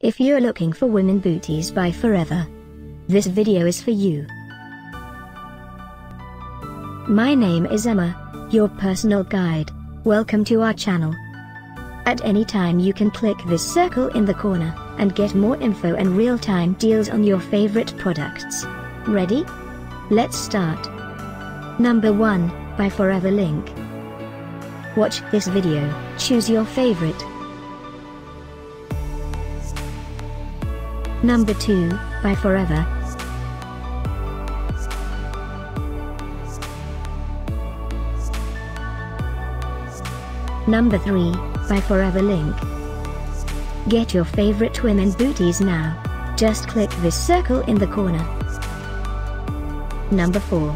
If you're looking for women booties by Forever, this video is for you. My name is Emma, your personal guide. Welcome to our channel. At any time you can click this circle in the corner, and get more info and real-time deals on your favorite products. Ready? Let's start. Number 1, by Forever link. Watch this video, choose your favorite. Number 2, by Forever. Number 3, by Forever link. Get your favorite women booties now. Just click this circle in the corner. Number 4.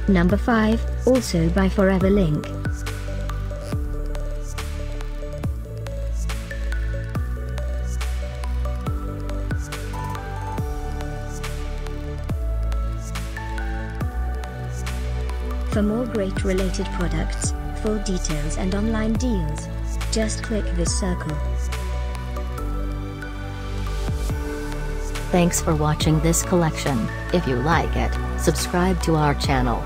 Number 5, also by Forever link. For more great related products, full details and online deals, just click this circle. Thanks for watching this collection. If you like it, subscribe to our channel.